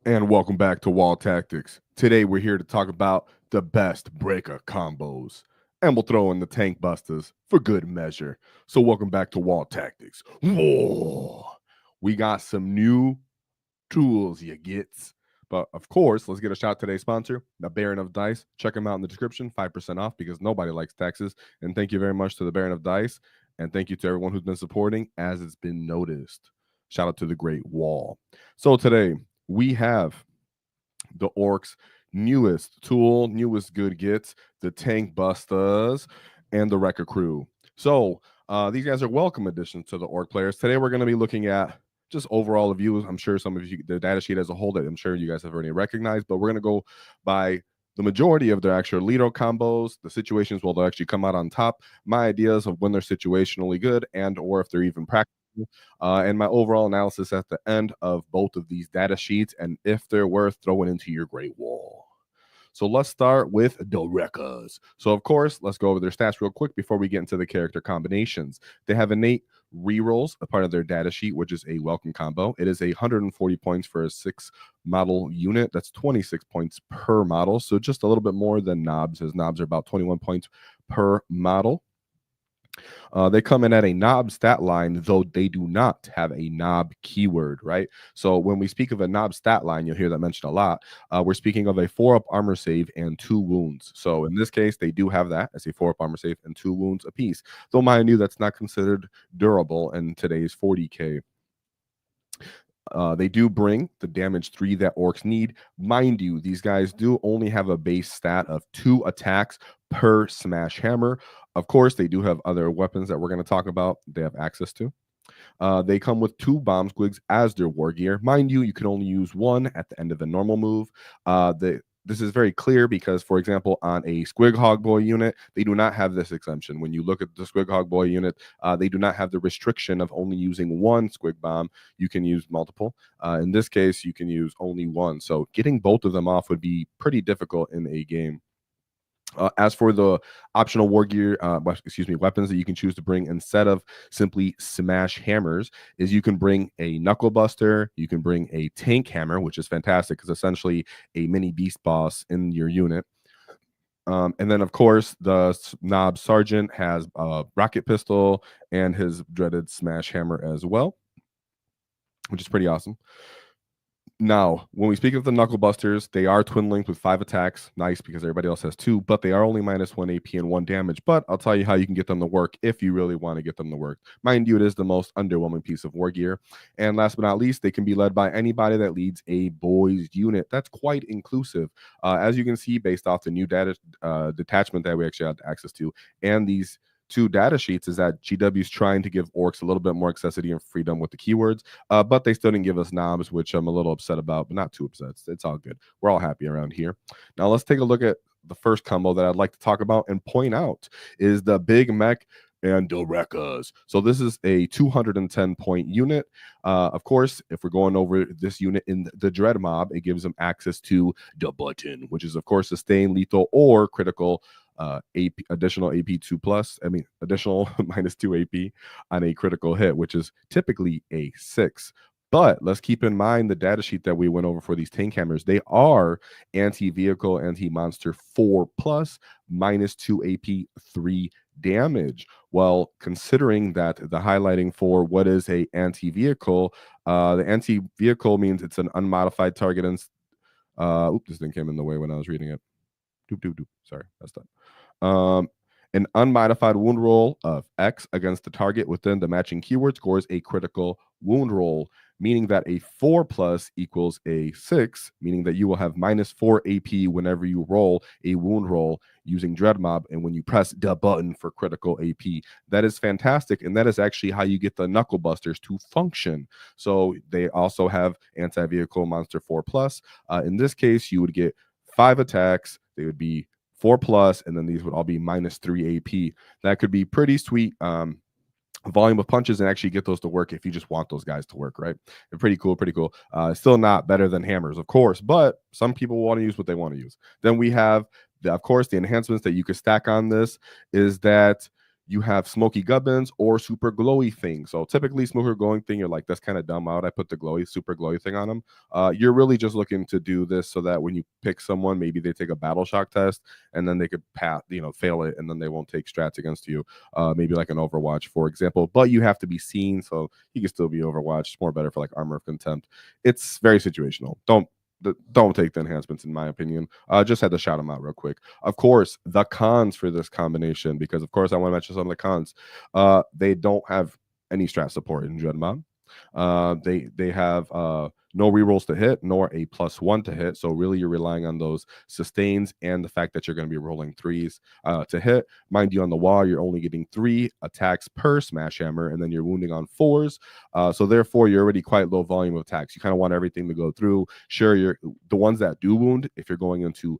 And welcome back to Waaaghtaktiks. Today we're here to talk about the best Breaka combos. And we'll throw in the Tankbustas for good measure. So welcome back to Waaaghtaktiks. Whoa! We got some new tools, you gets. But of course, let's get a shout today's sponsor, the Baron of Dice. Check them out in the description, 5% off because nobody likes taxes. And thank you very much to the Baron of Dice. And thank you to everyone who's been supporting as it's been noticed. Shout out to the Great WAAAGH. So today we have the Orks' newest tool, newest good gets, the Tankbustas, and the Wrecker Crew. So these guys are welcome additions to the Ork players. Today we're going to be looking at just overall reviews. I'm sure some of you, the data sheet as a whole, that I'm sure you guys have already recognized, but we're going to go by the majority of their actual leader combos, the situations where they'll actually come out on top, my ideas of when they're situationally good and or if they're even practical, and my overall analysis at the end of both of these data sheets and if they're worth throwing into your Great WAAAGH. So let's start with the Recas. So of course, let's go over their stats real quick before we get into the character combinations. They have innate rerolls, a part of their data sheet, which is a welcome combo. It is 140 points for a 6 model unit. That's 26 points per model. So just a little bit more than knobs, as knobs are about 21 points per model. They come in at a knob stat line, though they do not have a knob keyword, right? So when we speak of a knob stat line, you'll hear that mentioned a lot. We're speaking of a 4-up armor save and 2 wounds. So in this case, they do have that as a 4-up armor save and 2 wounds apiece. Though mind you, that's not considered durable in today's 40K. They do bring the damage 3 that Orks need. Mind you, these guys do only have a base stat of 2 attacks per smash hammer. Of course, they do have other weapons that we're going to talk about they have access to. They come with 2 bomb squigs as their war gear. Mind you, you can only use 1 at the end of a normal move. This is very clear because, for example, on a Squig Hog Boy unit, they do not have this exemption. When you look at the Squig Hog Boy unit, they do not have the restriction of only using 1 Squig Bomb. You can use multiple. In this case, you can use only 1. So getting both of them off would be pretty difficult in a game. As for the optional war gear, weapons that you can choose to bring instead of simply smash hammers, is you can bring a knuckle buster, you can bring a tank hammer, which is fantastic because essentially a mini beast boss in your unit. And then, of course, the knob sergeant has a rocket pistol and his dreaded smash hammer as well, which is pretty awesome. Now, when we speak of the Knuckle Busters, they are twin linked with 5 attacks. Nice, because everybody else has 2, but they are only minus 1 AP and 1 damage. But I'll tell you how you can get them to work if you really want to get them to work. Mind you, it is the most underwhelming piece of war gear. And last but not least, they can be led by anybody that leads a boys unit. That's quite inclusive. As you can see, based off the new data detachment that we actually had access to, and these 2 data sheets, is that GW is trying to give Orks a little bit more accessibility and freedom with the keywords, but they still didn't give us knobs, which I'm a little upset about, but not too upset. It's all good. We're all happy around here. Now let's take a look at the first combo that I'd like to talk about and point out is the Big Mech and the Recas. So this is a 210 point unit. Of course, if we're going over this unit in the Dread Mob, it gives them access to the button, which is of course sustain, lethal, or critical additional AP 2 plus. I mean, additional minus 2 AP on a critical hit, which is typically a 6. But let's keep in mind the data sheet that we went over for these tank hammers. They are anti-vehicle, anti-monster 4 plus, minus 2 AP, 3 damage. Well, considering that the highlighting for what is a anti-vehicle, the anti-vehicle means it's an unmodified target. And this thing came in the way when I was reading it. Sorry, that's done. An unmodified wound roll of X against the target within the matching keyword scores a critical wound roll, meaning that a 4 plus equals a 6, meaning that you will have minus 4 AP whenever you roll a wound roll using Dread Mob, and when you press the button for critical AP. That is fantastic, and that is actually how you get the Knuckle Busters to function. So they also have anti-vehicle monster 4 plus. In this case, you would get 5 attacks. They would be 4 plus, and then these would all be minus 3 AP. That could be pretty sweet volume of punches and actually get those to work if you just want those guys to work, right? They're pretty cool, pretty cool. Still not better than hammers, of course, but some people want to use what they want to use. Then we have, of course, the enhancements that you could stack on this is that You have smoky gubbins or super glowy things. So typically smoker glowing thing, you're like, that's kind of dumb. Out. I put the glowy, super glowy thing on them. You're really just looking to do this so that when you pick someone, maybe they take a battle shock test and then they could fail it, and then they won't take strats against you. Maybe like an Overwatch, for example. But you have to be seen, so you can still be Overwatched. It's more better for like Armor of Contempt. It's very situational. Don't take the enhancements, in my opinion. Just had to shout them out real quick. Of course, the cons for this combination, because of course I want to mention some of the cons. They don't have any strat support in Dreadmon. They have no rerolls to hit, nor a +1 to hit. So really, you're relying on those sustains and the fact that you're going to be rolling threes to hit. Mind you, on the wall, you're only getting 3 attacks per smash hammer, and then you're wounding on 4s. So therefore, you're already quite low volume of attacks. You kind of want everything to go through. Sure, you're the ones that do wound. If you're going into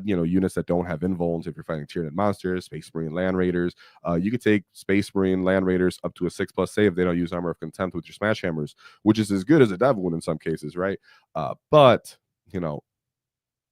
units that don't have invulns, if you're fighting Tyranid monsters, Space Marine Land Raiders, you could take Space Marine Land Raiders up to a 6+ save. They don't use Armor of Contempt with your smash hammers, which is as good as a Dev wound in some cases, right? But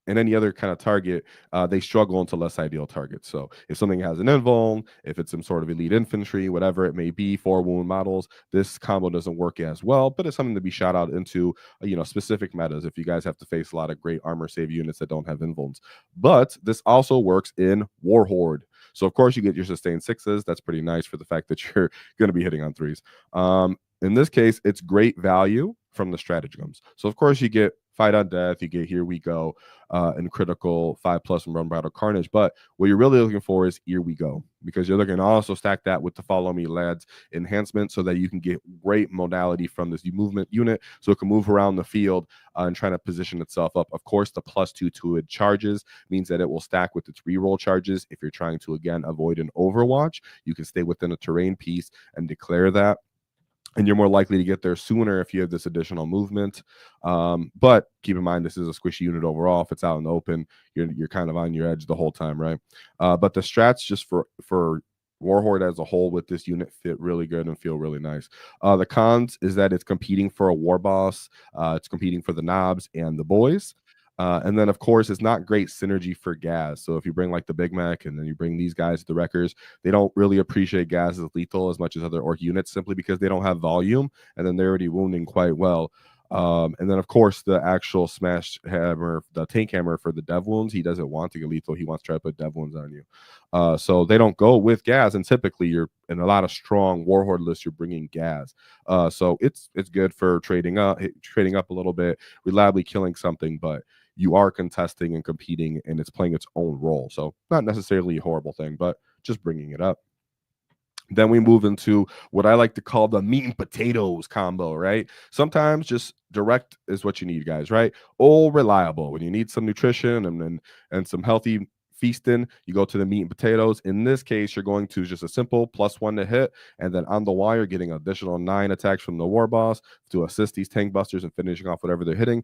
in any other kind of target, they struggle into less ideal targets. So if something has an invuln, if it's some sort of elite infantry, whatever it may be, 4 wound models, this combo doesn't work as well. But it's something to be shot out into, specific metas if you guys have to face a lot of great armor save units that don't have invulns. But this also works in Warhorde. So of course you get your sustained 6s. That's pretty nice for the fact that you're going to be hitting on 3s. In this case, it's great value from the stratagems. So of course you get Fight on Death, you get Here We Go, and critical 5+ from Run Battle Carnage. But what you're really looking for is Here We Go, because you're looking to also stack that with the Follow Me Lads enhancement so that you can get great modality from this movement unit so it can move around the field and trying to position itself up. Of course, the +2 to it charges means that it will stack with its reroll charges. If you're trying to, again, avoid an Overwatch, you can stay within a terrain piece and declare that. And you're more likely to get there sooner if you have this additional movement. But keep in mind, this is a squishy unit overall. If it's out in the open, you're kind of on your edge the whole time, right? But the strats just for Warhorde as a whole with this unit fit really good and feel really nice. The cons is that it's competing for a war boss. It's competing for the knobs and the boys. And then, of course, it's not great synergy for Gaz. So if you bring like the Big Mech and then you bring these guys, the Wreckers, they don't really appreciate Gaz as lethal as much as other Orc units simply because they don't have volume, and then they're already wounding quite well. And then, of course, the actual smash hammer, the tank hammer for the Dev wounds, he doesn't want to get lethal. He wants to try to put Dev wounds on you. So they don't go with Gaz, and typically you're in a lot of strong Warhorde lists, you're bringing Gaz. So it's good for trading up a little bit, reliably killing something, but you are contesting and competing, and it's playing its own role. So not necessarily a horrible thing, but just bringing it up. Then we move into what I like to call the meat and potatoes combo, right? Sometimes just direct is what you need, guys, right? All reliable. When you need some nutrition and some healthy feasting, you go to the meat and potatoes. In this case, you're going to just a simple +1 to hit, and then on the wire, you're getting additional 9 attacks from the war boss to assist these Tankbustas and finishing off whatever they're hitting.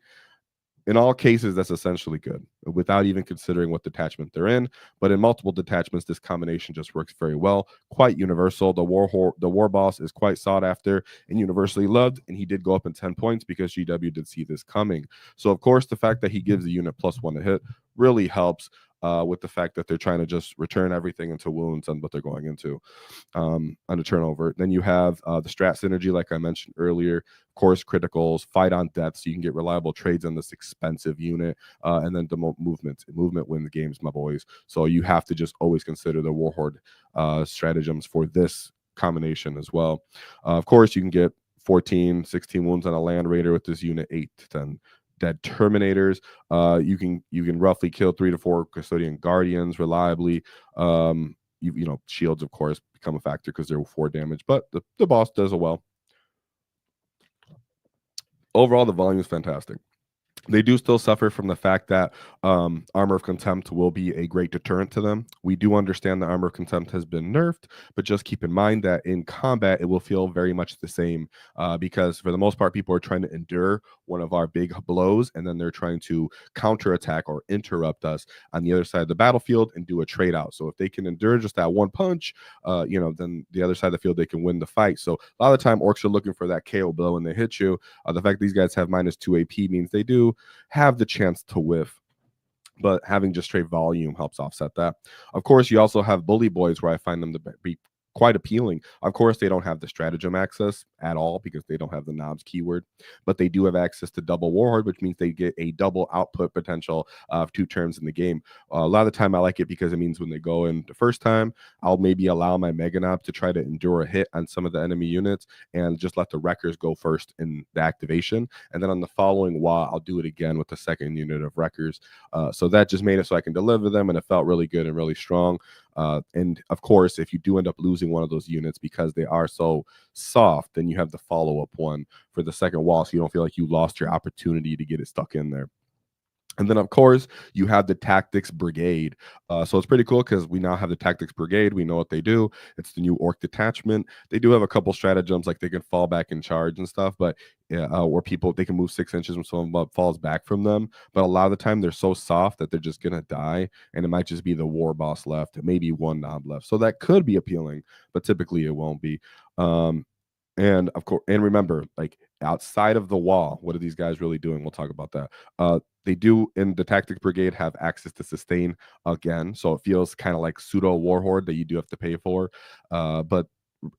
In all cases, that's essentially good without even considering what detachment they're in. But in multiple detachments, this combination just works very well. Quite universal. The war boss is quite sought after and universally loved, and he did go up in 10 points because GW did see this coming. So of course, the fact that he gives the unit +1 to hit really helps with the fact that they're trying to just return everything into wounds and what they're going into on a turnover. Then you have the strat synergy, like I mentioned earlier. Of course, criticals, fight on death, so you can get reliable trades on this expensive unit, and then the movement wins the games, my boys. So you have to just always consider the Warhorde stratagems for this combination as well. Of course, you can get 14, 16 wounds on a Land Raider with this unit, 8 to 10 dead Terminators. You can roughly kill 3 to 4 Custodian Guardians reliably. Shields, of course, become a factor because they're 4 damage, but the boss does it well. Overall, the volume is fantastic. They do still suffer from the fact that Armor of Contempt will be a great deterrent to them. We do understand that Armor of Contempt has been nerfed, but just keep in mind that in combat, it will feel very much the same because for the most part, people are trying to endure one of our big blows, and then they're trying to counterattack or interrupt us on the other side of the battlefield and do a trade out. So if they can endure just that one punch, then the other side of the field, they can win the fight. So a lot of the time, Orcs are looking for that KO blow when they hit you. The fact these guys have -2 AP means they do have the chance to whiff, but having just straight volume helps offset that. Of course, you also have Bully Boys, where I find them to be quite appealing. Of course, they don't have the stratagem access at all because they don't have the knobs keyword, but they do have access to double warhorn, which means they get a double output potential of 2 turns in the game. A lot of the time I like it because it means when they go in the first time, I'll maybe allow my Mega Knob to try to endure a hit on some of the enemy units and just let the wreckers go first in the activation. And then on the following WAAAGH, I'll do it again with the second unit of wreckers. So that just made it so I can deliver them, and it felt really good and really strong. And of course, if you do end up losing one of those units because they are so soft, then you have the follow-up one for the second wall, so you don't feel like you lost your opportunity to get it stuck in there. And then, of course, you have the Tactics Brigade. So it's pretty cool because we now have the Tactics Brigade. We know what they do. It's the new Orc detachment. They do have a couple stratagems, like they can fall back and charge and stuff, but where people, they can move 6 inches when someone falls back from them. But a lot of the time, they're so soft that they're just going to die. And it might just be the war boss left, maybe one knob left. So that could be appealing, but typically it won't be. And of course, and remember, like outside of the wall, what are these guys really doing? We'll talk about that. They do in the Tactics Brigade have access to sustain again, so it feels kind of like pseudo warhorde that you do have to pay for. But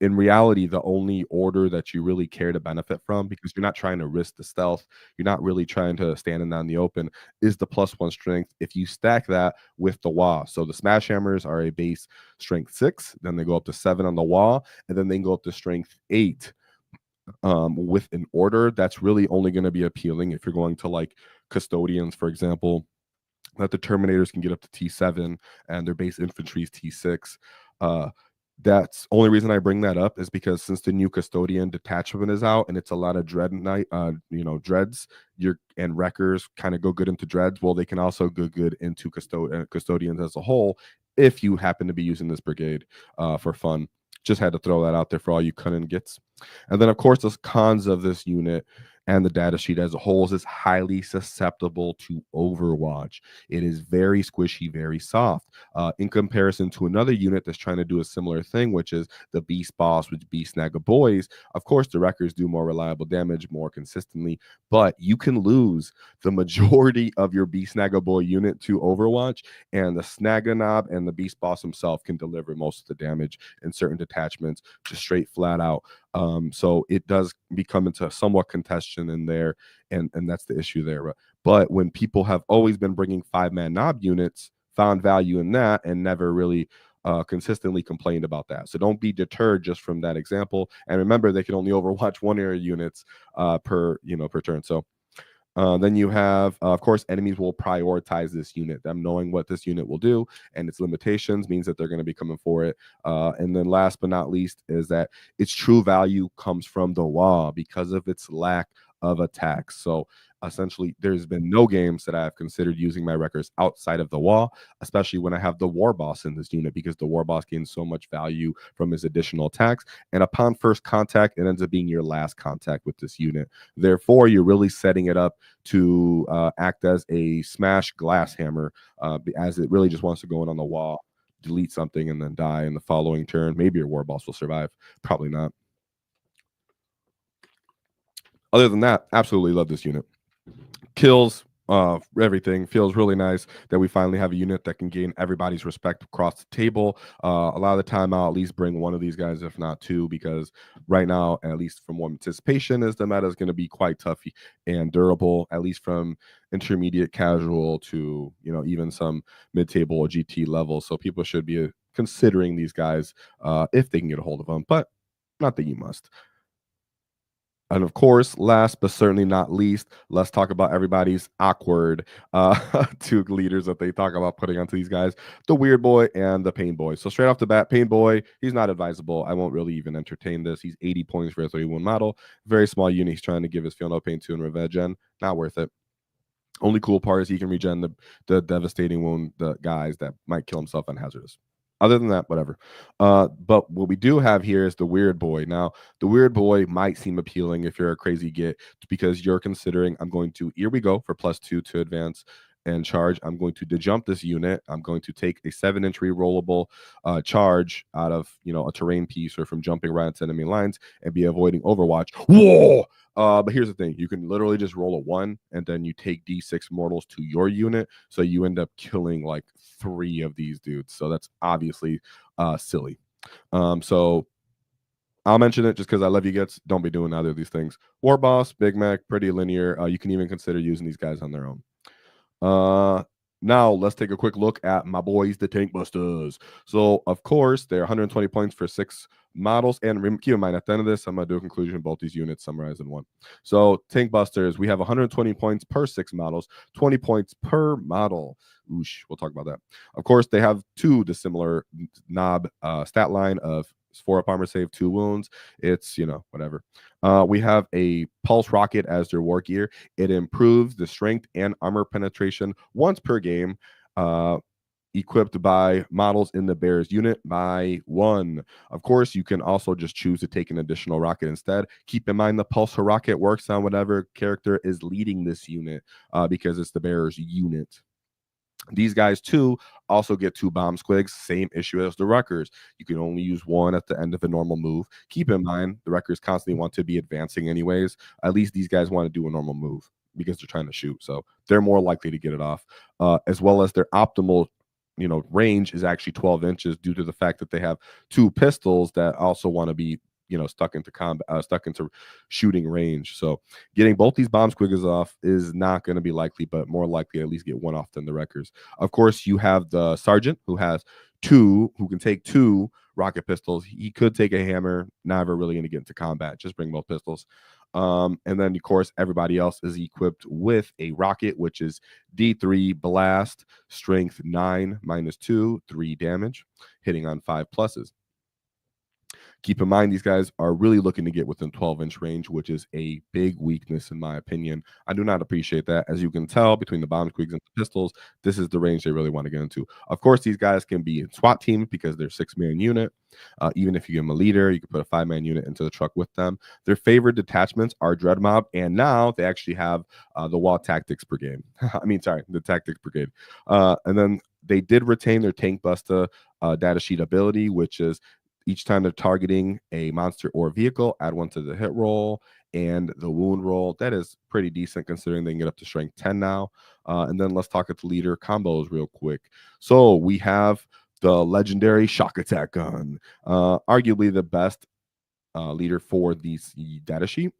in reality, the only order that you really care to benefit from, because you're not trying to risk the stealth, you're not really trying to stand in on the open, is the +1 strength. If you stack that with the WAAAGH, so the smash hammers are a base strength 6, then they go up to 7 on the WAAAGH, and then they go up to strength 8 with an order. That's really only going to be appealing if you're going to like custodians, for example, that the Terminators can get up to T7 and their base infantry is T6. That's only reason I bring that up is because since the new custodian detachment is out and it's a lot of dread knight, dreads, and wreckers kind of go good into dreads. Well, they can also go good into custodians as a whole if you happen to be using this brigade for fun. Just had to throw that out there for all you cunning gets. And then, of course, the cons of this unit and the data sheet as a whole is it's highly susceptible to Overwatch. It is very squishy, very soft. In comparison to another unit that's trying to do a similar thing, which is the Beast Boss, which Breaka Boyz. Of course, the wreckers do more reliable damage more consistently, but you can lose the majority of your Breaka Boy unit to Overwatch, and the Snagga Knob and the Beast Boss himself can deliver most of the damage in certain detachments, just straight flat out. So it does become into somewhat contention in there, and that's the issue there. But when people have always been bringing 5-man knob units, found value in that, and never really consistently complained about that. So don't be deterred just from that example. And remember, they can only overwatch 1 area units per turn. So then you have, of course, enemies will prioritize this unit. Them knowing what this unit will do and its limitations means that they're going to be coming for it. And then last but not least is that its true value comes from the WAAAGH because of its lack of attacks. So essentially, there's been no games that I have considered using my wreckers outside of the WAAAGH, especially when I have the War Boss in this unit, because the War Boss gains so much value from his additional attacks. And upon first contact, it ends up being your last contact with this unit. Therefore, you're really setting it up to act as a smash glass hammer, as it really just wants to go in on the wall, delete something, and then die in the following turn. Maybe your War Boss will survive. Probably not. Other than that, absolutely love this unit. Kills everything. Feels really nice that we finally have a unit that can gain everybody's respect across the table. A lot of the time I'll at least bring one of these guys, if not 2, because right now, at least from what anticipation is, the meta is going to be quite tough and durable, at least from intermediate casual to even some mid-table or GT level. So people should be considering these guys if they can get a hold of them, but not that you must. And of course, last but certainly not least, let's talk about everybody's awkward 2 leaders that they talk about putting onto these guys, the Weird Boy and the Pain Boy. So straight off the bat, Pain Boy, he's not advisable. I won't really even entertain this. He's 80 points for a 31 model. Very small unit. He's trying to give his Feel No Pain 2 and Revenge Gen. Not worth it. Only cool part is he can regen the devastating wound the guys that might kill himself on hazardous. Other than that, whatever. But what we do have here is the Weird Boy. Now, the Weird Boy might seem appealing if you're a crazy git, because you're considering, I'm going to, here we go, for +2 to advance and charge. I'm going to dejump this unit. I'm going to take a 7-inch rerollable charge out of a terrain piece or from jumping right into enemy lines and be avoiding Overwatch. Whoa! But here's the thing. You can literally just roll a 1 and then you take D6 mortals to your unit. So you end up killing like 3 of these dudes. So that's obviously silly. So I'll mention it just because I love you gets. Don't be doing either of these things. War Boss, Big Mech, pretty linear. You can even consider using these guys on their own. Now let's take a quick look at my boys, the Tankbustas. So of course they're 120 points for 6 models, and keep in mind at the end of this, I'm gonna do a conclusion of both these units summarized in one. So Tankbusters, we have 120 points per 6 models, 20 points per model. Oosh, we'll talk about that. Of course, they have 2 dissimilar knob stat line of 4 up armor save, 2 wounds. It's whatever. We have a pulse rocket as their war gear. It improves the strength and armor penetration once per game, equipped by models in the Bears unit by 1. Of course, you can also just choose to take an additional rocket instead. Keep in mind the pulse rocket works on whatever character is leading this unit, because it's the Bears unit. These guys too also get 2 bomb squigs, same issue as the Wreckers. You can only use 1 at the end of a normal move. Keep in mind the Wreckers constantly want to be advancing anyways. At least these guys want to do a normal move because they're trying to shoot, so they're more likely to get it off. As well as their optimal range is actually 12 inches due to the fact that they have 2 pistols that also want to be stuck into combat, stuck into shooting range. So getting both these bomb squiggers off is not going to be likely, but more likely at least get 1 off than the Wreckers. Of course, you have the Sergeant who has 2, who can take 2 rocket pistols. He could take a hammer, never really going to get into combat, just bring both pistols. And then of course everybody else is equipped with a rocket, which is D3 blast, strength 9, -2, 3 damage, hitting on 5 pluses. Keep in mind, these guys are really looking to get within 12-inch range, which is a big weakness in my opinion. I do not appreciate that. As you can tell, between the bomb squigs and the pistols, this is the range they really want to get into. Of course, these guys can be in SWAT teams because they're 6-man unit. Even if you give them a leader, you can put a 5-man unit into the truck with them. Their favorite detachments are Dread Mob, and now they actually have the Waaaghtaktiks Brigade. The Tactics Brigade. And then they did retain their Tankbusta datasheet ability, which is each time they're targeting a monster or vehicle, add 1 to the hit roll and the wound roll. That is pretty decent considering they can get up to strength 10 now. And then let's talk at the leader combos real quick. So we have the legendary shock attack gun, arguably the best leader for these data sheet.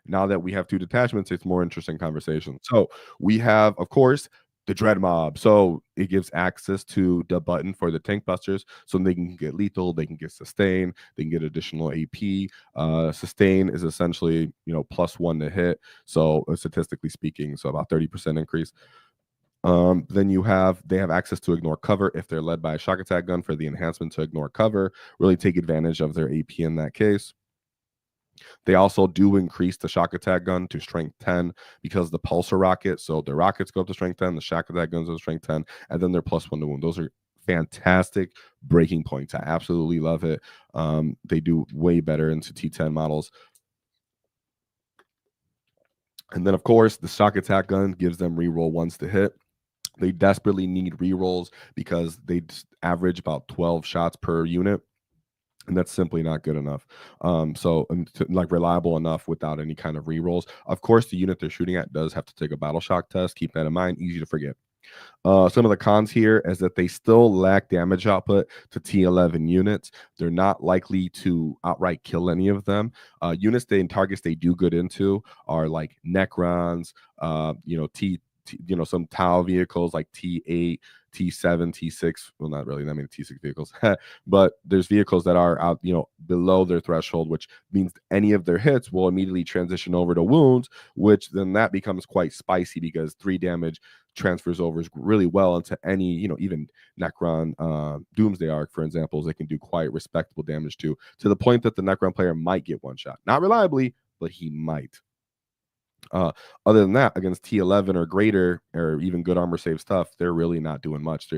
Now that we have 2 detachments, it's more interesting conversation. So we have, of course, the Dread Mob. So it gives access to the button for the tank busters, so they can get lethal, they can get sustain, they can get additional AP. Sustain is essentially +1 to hit. So statistically speaking, so about 30% increase. Then they have access to ignore cover if they're led by a shock attack gun for the enhancement to ignore cover. Really take advantage of their AP in that case. They also do increase the shock attack gun to strength 10 because the pulsar rocket. So the rockets go up to strength 10, the shock attack guns go to strength 10, and then they're +1 to wound. Those are fantastic breaking points. I absolutely love it. They do way better into T10 models. And then, of course, the shock attack gun gives them reroll 1s to hit. They desperately need rerolls because they average about 12 shots per unit. And that's simply not good enough. Like reliable enough without any kind of rerolls. Of course, the unit they're shooting at does have to take a battle shock test. Keep that in mind. Easy to forget. Some of the cons here is that they still lack damage output to T11 units. They're not likely to outright kill any of them. Units and targets they do good into are like Necrons, some Tau vehicles like T8, T7, T6. Well, not really that many T6 vehicles, but there's vehicles that are out, below their threshold, which means any of their hits will immediately transition over to wounds, which then that becomes quite spicy because 3 damage transfers over really well into any, even Necron Doomsday Arc, for example, they can do quite respectable damage to the point that the Necron player might get 1 shot. Not reliably, but he might. Other than that, against T11 or greater, or even good armor save stuff, they're really not doing much.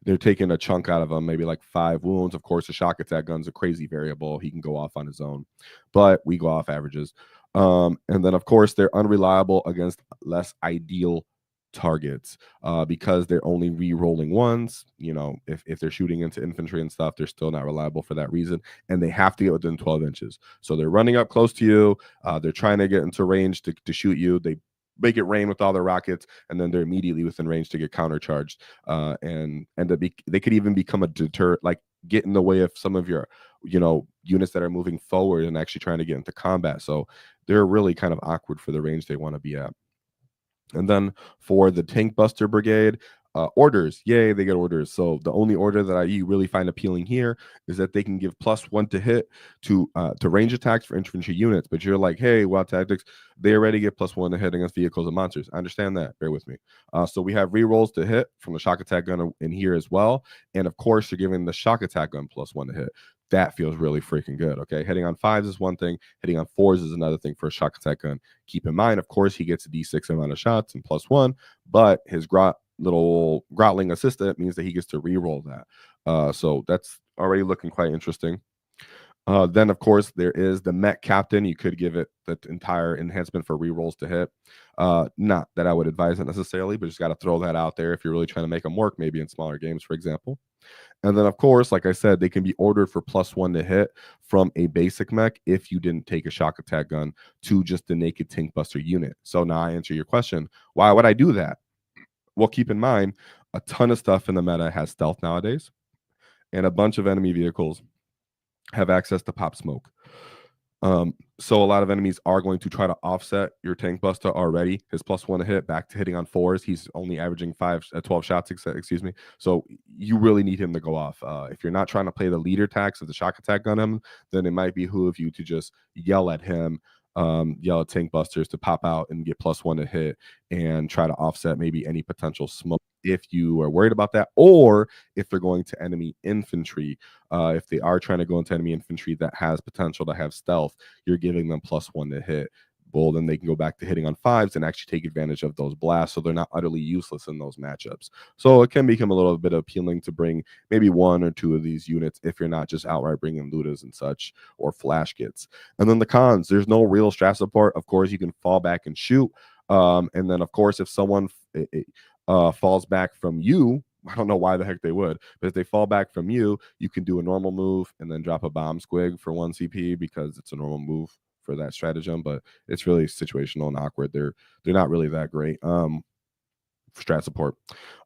They're taking a chunk out of them, maybe like 5 wounds. Of course, the shock attack gun's a crazy variable. He can go off on his own, but we go off averages. And then, of course, they're unreliable against less ideal targets because they're only re-rolling 1s. If they're shooting into infantry and stuff, they're still not reliable for that reason, and they have to get within 12 inches. So they're running up close to you, they're trying to get into range to shoot you. They make it rain with all their rockets, and then they're immediately within range to get countercharged, and they could even become a deter. Like get in the way of some of your, units that are moving forward and actually trying to get into combat. So they're really kind of awkward for the range they want to be at. And then for the Tankbuster Brigade, orders, yay, they get orders. So the only order that you really find appealing here is that they can give +1 to hit to range attacks for infantry units. But you're like, hey, Waaaghtaktiks, they already get +1 to hit against vehicles and monsters. I understand that. Bear with me. So we have rerolls to hit from the shock attack gun in here as well. And of course, you're giving the shock attack gun +1 to hit. That feels really freaking good. Okay, hitting on 5s is one thing, hitting on 4s is another thing for a shock attack gun. Keep in mind, of course, he gets a d6 amount of shots and +1, but his little grotling assistant means that he gets to re-roll that. So that's already looking quite interesting. Then, of course, there is the Mech Captain. You could give it the entire enhancement for rerolls to hit. Not that I would advise it necessarily, but just got to throw that out there if you're really trying to make them work, maybe in smaller games, for example. And then, of course, like I said, they can be ordered for +1 to hit from a basic mech if you didn't take a shock attack gun to just the naked Tankbuster unit. So now I answer your question. Why would I do that? Well, keep in mind, a ton of stuff in the meta has stealth nowadays, and a bunch of enemy vehicles have access to pop smoke. So a lot of enemies are going to try to offset your Tankbuster already. His +1 to hit back to hitting on 4s. He's only averaging 12 shots, excuse me. So you really need him to go off. If you're not trying to play the leader tax of the shock attack on him, then it might behoove you to just yell at him, yell at Tankbusters to pop out and get +1 to hit and try to offset maybe any potential smoke if you are worried about that, or if they're going to enemy infantry. If they are trying to go into enemy infantry that has potential to have stealth, you're giving them +1 to hit. Well, then they can go back to hitting on 5s and actually take advantage of those blasts, so they're not utterly useless in those matchups. So it can become a little bit appealing to bring maybe 1 or 2 of these units if you're not just outright bringing Ludas and such or flash kits. And then the cons, there's no real strat support. Of course, you can fall back and shoot. And then, of course, if someone falls back from you, I don't know why the heck they would, but if they fall back from you, you can do a normal move and then drop a bomb squig for 1 CP because it's a normal move for that stratagem, but it's really situational and awkward. They're not really that great for strat support.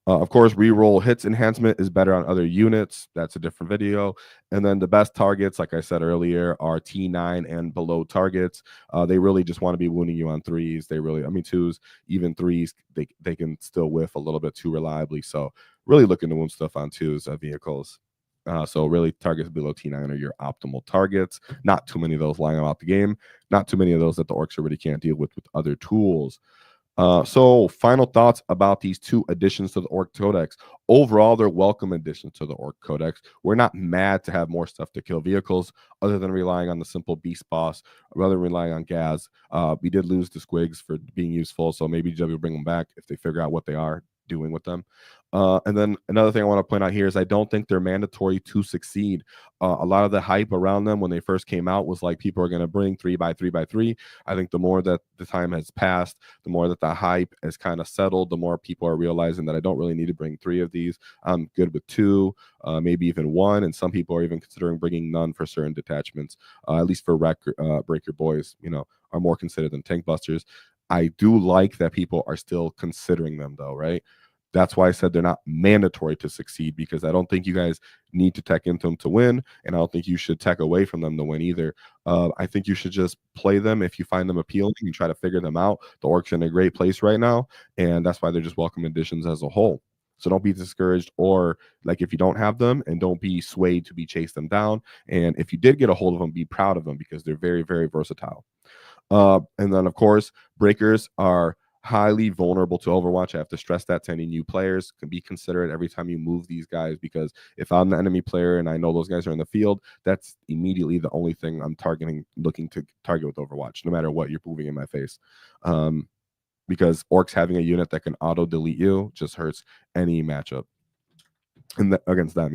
Of course, reroll hits enhancement is better on other units. That's a different video. And then the best targets, like I said earlier, are T9 and below targets. They really just want to be wounding you on 3s. They really, 2s, even 3s, they can still whiff a little bit too reliably. So really looking to wound stuff on 2s vehicles. So really targets below T9 are your optimal targets. Not too many of those lying about the game. Not too many of those that the Orks already can't deal with other tools. So final thoughts about these 2 additions to the Ork Codex. Overall, they're welcome additions to the Ork Codex. We're not mad to have more stuff to kill vehicles other than relying on the simple beast boss, rather than relying on Gaz. We did lose the squigs for being useful, so maybe GW will bring them back if they figure out what they are doing with them. And then another thing I want to point out here is I don't think they're mandatory to succeed. A lot of the hype around them when they first came out was like people are going to bring 3x3x3. I think the more that the time has passed, the more that the hype has kind of settled, the more people are realizing that I don't really need to bring 3 of these. I'm good with 2, maybe even 1, and some people are even considering bringing none for certain detachments, at least for Breaka Boyz, are more considered than Tankbusters. I do like that people are still considering them, though, right? That's why I said they're not mandatory to succeed, because I don't think you guys need to tech into them to win, and I don't think you should tech away from them to win either. I think you should just play them if you find them appealing and try to figure them out. The Orks are in a great place right now, and that's why they're just welcome additions as a whole. So don't be discouraged, or like if you don't have them, and don't be swayed to be chased them down. And if you did get a hold of them, be proud of them, because they're very, very versatile. And then, of course, breakers are highly vulnerable to Overwatch. I have to stress that to any new players. Can be considerate every time you move these guys, because if I'm the enemy player and I know those guys are in the field, that's immediately the only thing I'm looking to target with Overwatch, no matter what you're moving in my face. Because Orks having a unit that can auto delete you just hurts any matchup against them,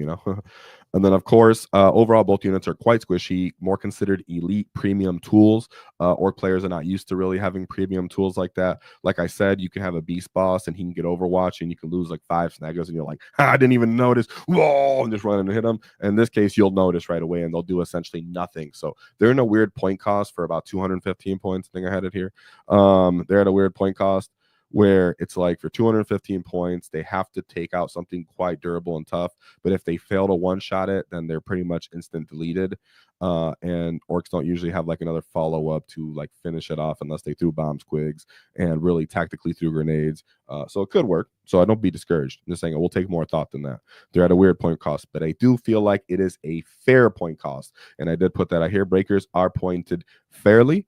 And then, of course, overall, both units are quite squishy, more considered elite premium tools. Ork players are not used to really having premium tools like that. Like I said, you can have a beast boss and he can get Overwatch and you can lose like 5 snaggers and you're like, I didn't even notice. Whoa, and just run and hit them. In this case, you'll notice right away and they'll do essentially nothing. So they're in a weird point cost for about 215 points. I think I had it here. They're at a weird point cost where it's like for 215 points, they have to take out something quite durable and tough. But if they fail to one shot it, then they're pretty much instant deleted. And Orks don't usually have like another follow up to like finish it off unless they threw bomb squigs and really tactically threw grenades. So it could work. So I don't be discouraged. I'm just saying it will take more thought than that. They're at a weird point cost, but I do feel like it is a fair point cost. And I did put that out here. Breakers are pointed fairly.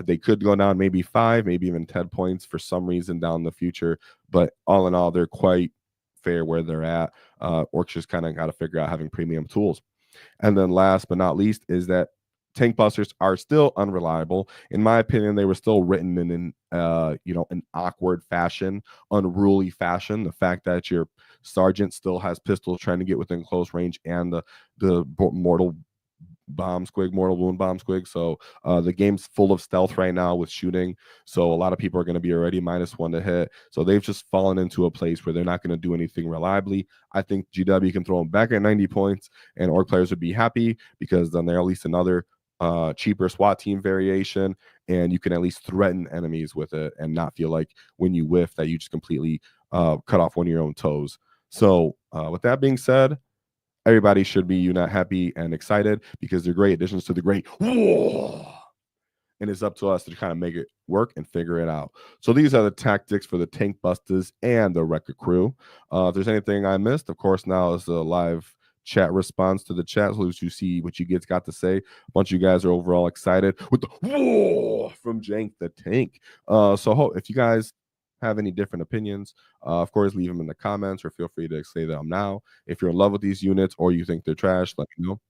They could go down maybe 5, maybe even 10 points for some reason down the future. But all in all, they're quite fair where they're at. Orcs just kind of got to figure out having premium tools. And then last but not least is that Tankbusters are still unreliable. In my opinion, they were still written in an an awkward fashion, unruly fashion. The fact that your sergeant still has pistols trying to get within close range and the mortal bomb squig, mortal wound bomb squig. So the game's full of stealth right now with shooting. So a lot of people are going to be already -1 to hit. So they've just fallen into a place where they're not going to do anything reliably. I think GW can throw them back at 90 points and Orc players would be happy because then they're at least another cheaper SWAT team variation, and you can at least threaten enemies with it and not feel like when you whiff that you just completely cut off one of your own toes. So with that being said, everybody should be happy and excited because they're great additions to the Great WAAAGH. And it's up to us to kind of make it work and figure it out. So these are the tactics for the Tankbustas and the Wrecker crew. If there's anything I missed, of course, now is a live chat response to the chat, so you see what you guys got to say. A bunch of you guys are overall excited with the whoa from Jank the Tank. So if you guys have any different opinions, of course, leave them in the comments or feel free to say them now. If you're in love with these units or you think they're trash, let me know.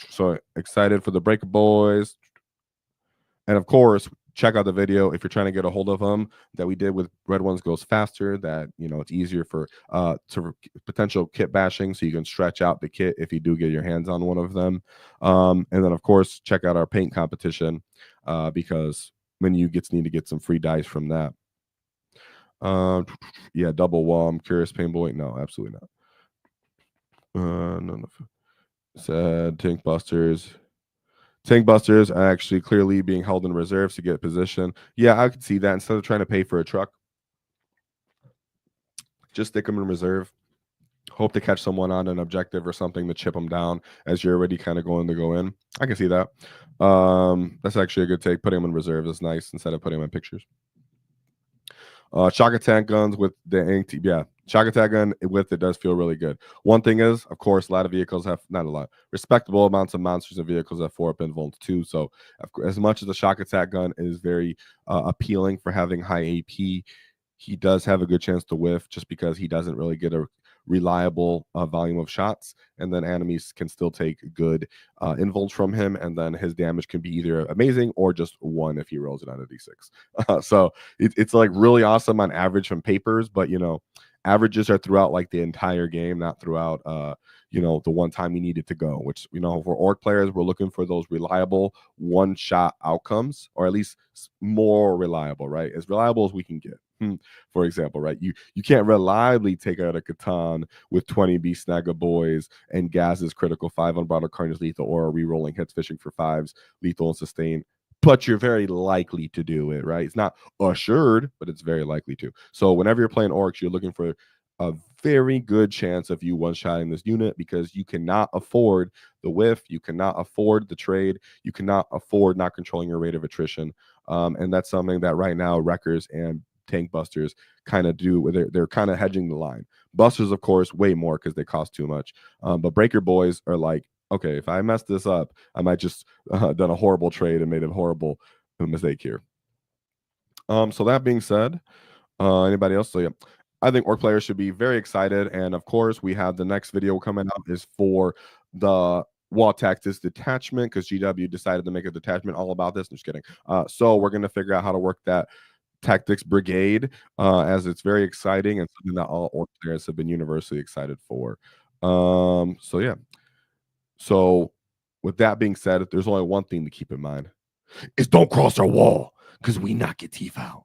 So excited for the Breaka Boyz. And of course, check out the video if you're trying to get a hold of them that we did with Red Ones Goes Faster, that it's easier for to potential kit bashing, so you can stretch out the kit if you do get your hands on one of them. And then of course check out our paint competition, because when you need to get some free dice from that. Yeah, double wall. I'm curious, Painboy. No, absolutely not. No. Said Tankbusters are actually clearly being held in reserves to get position. Yeah, I could see that. Instead of trying to pay for a truck, just stick them in reserve. Hope to catch someone on an objective or something to chip them down as you're already kind of going to go in. I can see that. That's actually a good take. Putting them in reserve is nice instead of putting them in pictures. Shock attack guns with the ink. Yeah, shock attack gun with it does feel really good. One thing is, of course, a lot of vehicles have, not a lot, respectable amounts of monsters and vehicles have 4-up invulns too. So as much as the shock attack gun is very appealing for having high AP, he does have a good chance to whiff just because he doesn't really get a reliable volume of shots, and then enemies can still take good invulns from him, and then his damage can be either amazing or just 1 if he rolls it on a d6. So it's like really awesome on average from papers, but averages are throughout like the entire game, not throughout the one time you need it to go, which for Orc players, we're looking for those reliable one-shot outcomes, or at least more reliable, right? As reliable as we can get. For example, right? You can't reliably take out a Catan with 20 Beast Snagga Boys and Gaz's critical 5 Unbridled Carnage lethal, or re-rolling hits fishing for 5s lethal and sustain. But you're very likely to do it, right? It's not assured, but it's very likely to. So whenever you're playing Orcs, you're looking for a very good chance of you one-shotting this unit, because you cannot afford the whiff, you cannot afford the trade, you cannot afford not controlling your rate of attrition. And that's something that right now Wreckers and Tankbusters kind of do, where they're kind of hedging the line. Busters, of course, way more because they cost too much. But Breaka Boyz are like, okay, if I mess this up, I might just done a horrible trade and made a horrible mistake here. So that being said, anybody else? So yeah, I think Orc players should be very excited. And of course, we have the next video coming out is for the Waaaghtaktiks detachment, because GW decided to make a detachment all about this. I'm just kidding. So we're going to figure out how to work that Tactics Brigade, as it's very exciting and something that all Orc players have been universally excited for. So yeah. So with that being said, there's only one thing to keep in mind: is don't cross our wall, because we knock your teeth out.